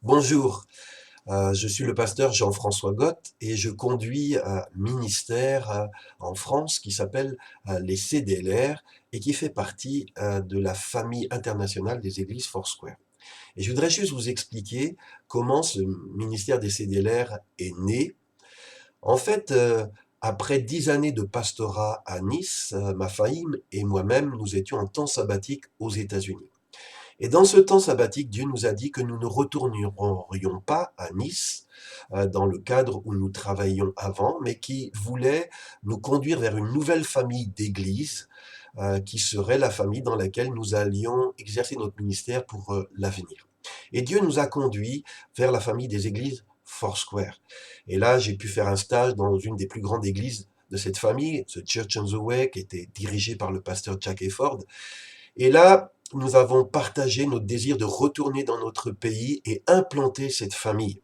Bonjour, je suis le pasteur Jean-François Gott et je conduis un ministère en France qui s'appelle les CDLR et qui fait partie de la famille internationale des églises Foursquare. Et je voudrais juste vous expliquer comment ce ministère des CDLR est né. En fait, après 10 années de pastorat à Nice, ma famille et moi-même, nous étions en temps sabbatique aux États-Unis. Et dans ce temps sabbatique, Dieu nous a dit que nous ne retournerions pas à Nice, dans le cadre où nous travaillions avant, mais qui voulait nous conduire vers une nouvelle famille d'églises, qui serait la famille dans laquelle nous allions exercer notre ministère pour l'avenir. Et Dieu nous a conduits vers la famille des églises Foursquare. Et là, j'ai pu faire un stage dans une des plus grandes églises de cette famille, The Church on the Way, qui était dirigée par le pasteur Jack Hayford. Et là, nous avons partagé notre désir de retourner dans notre pays et implanter cette famille.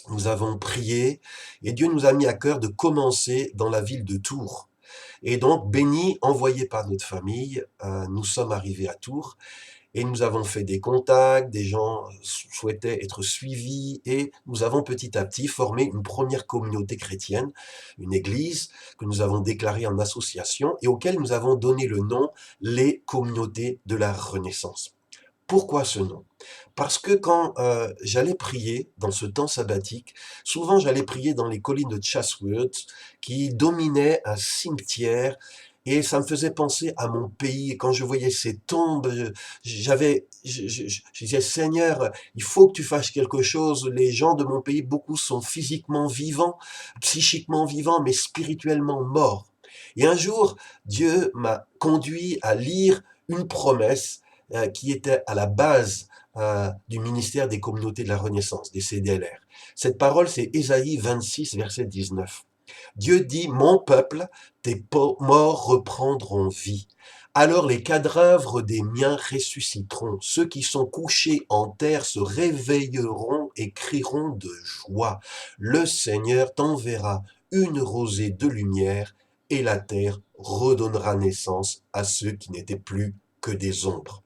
Nous avons prié et Dieu nous a mis à cœur de commencer dans la ville de Tours. Et donc, bénis, envoyés par notre famille, nous sommes arrivés à Tours et nous avons fait des contacts, des gens souhaitaient être suivis et nous avons petit à petit formé une première communauté chrétienne, une église que nous avons déclarée en association et auquel nous avons donné le nom les communautés de la Renaissance. Pourquoi ce nom? Parce que quand j'allais prier dans ce temps sabbatique, souvent j'allais prier dans les collines de Chatsworth qui dominaient un cimetière et ça me faisait penser à mon pays. Et quand je voyais ces tombes, je disais, Seigneur, il faut que tu fasses quelque chose. Les gens de mon pays, beaucoup sont physiquement vivants, psychiquement vivants, mais spirituellement morts. Et un jour, Dieu m'a conduit à lire une promesse qui était à la base du ministère des communautés de la Renaissance, des CDLR. Cette parole, c'est Ésaïe 26, verset 19. Dieu dit, mon peuple, tes morts reprendront vie. Alors les cadavres des miens ressusciteront. Ceux qui sont couchés en terre se réveilleront et crieront de joie. Le Seigneur t'enverra une rosée de lumière et la terre redonnera naissance à ceux qui n'étaient plus que des ombres.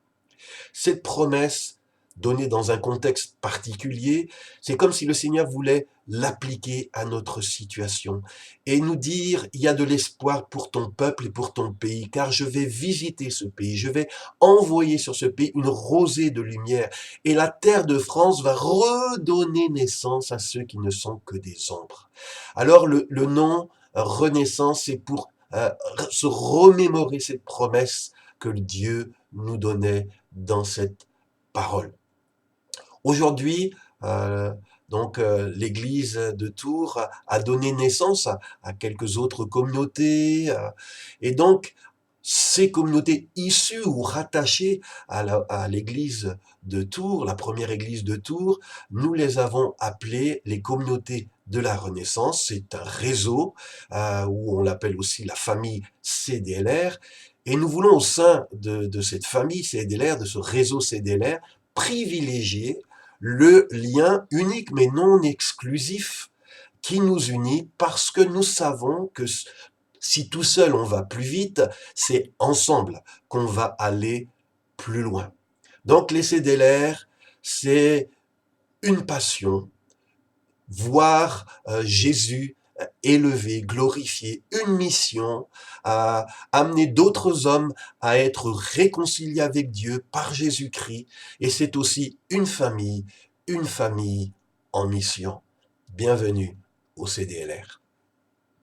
Cette promesse, donnée dans un contexte particulier, c'est comme si le Seigneur voulait l'appliquer à notre situation et nous dire, il y a de l'espoir pour ton peuple et pour ton pays, car je vais visiter ce pays, je vais envoyer sur ce pays une rosée de lumière et la terre de France va redonner naissance à ceux qui ne sont que des ombres. Alors le nom Renaissance, c'est pour se remémorer cette promesse que Dieu nous donnait dans cette parole. Aujourd'hui, l'Église de Tours a donné naissance à quelques autres communautés, et donc ces communautés issues ou rattachées à l'Église de Tours, la première Église de Tours, nous les avons appelées les communautés de la Renaissance. C'est un réseau où on l'appelle aussi la famille CDLR. Et nous voulons au sein de cette famille CDLR, de ce réseau CDLR, privilégier le lien unique mais non exclusif qui nous unit parce que nous savons que si tout seul on va plus vite, c'est ensemble qu'on va aller plus loin. Donc les CDLR, c'est une passion, voir Jésus élevé, glorifié, une mission, à amener d'autres hommes à être réconciliés avec Dieu par Jésus-Christ. Et c'est aussi une famille en mission. Bienvenue au CDLR.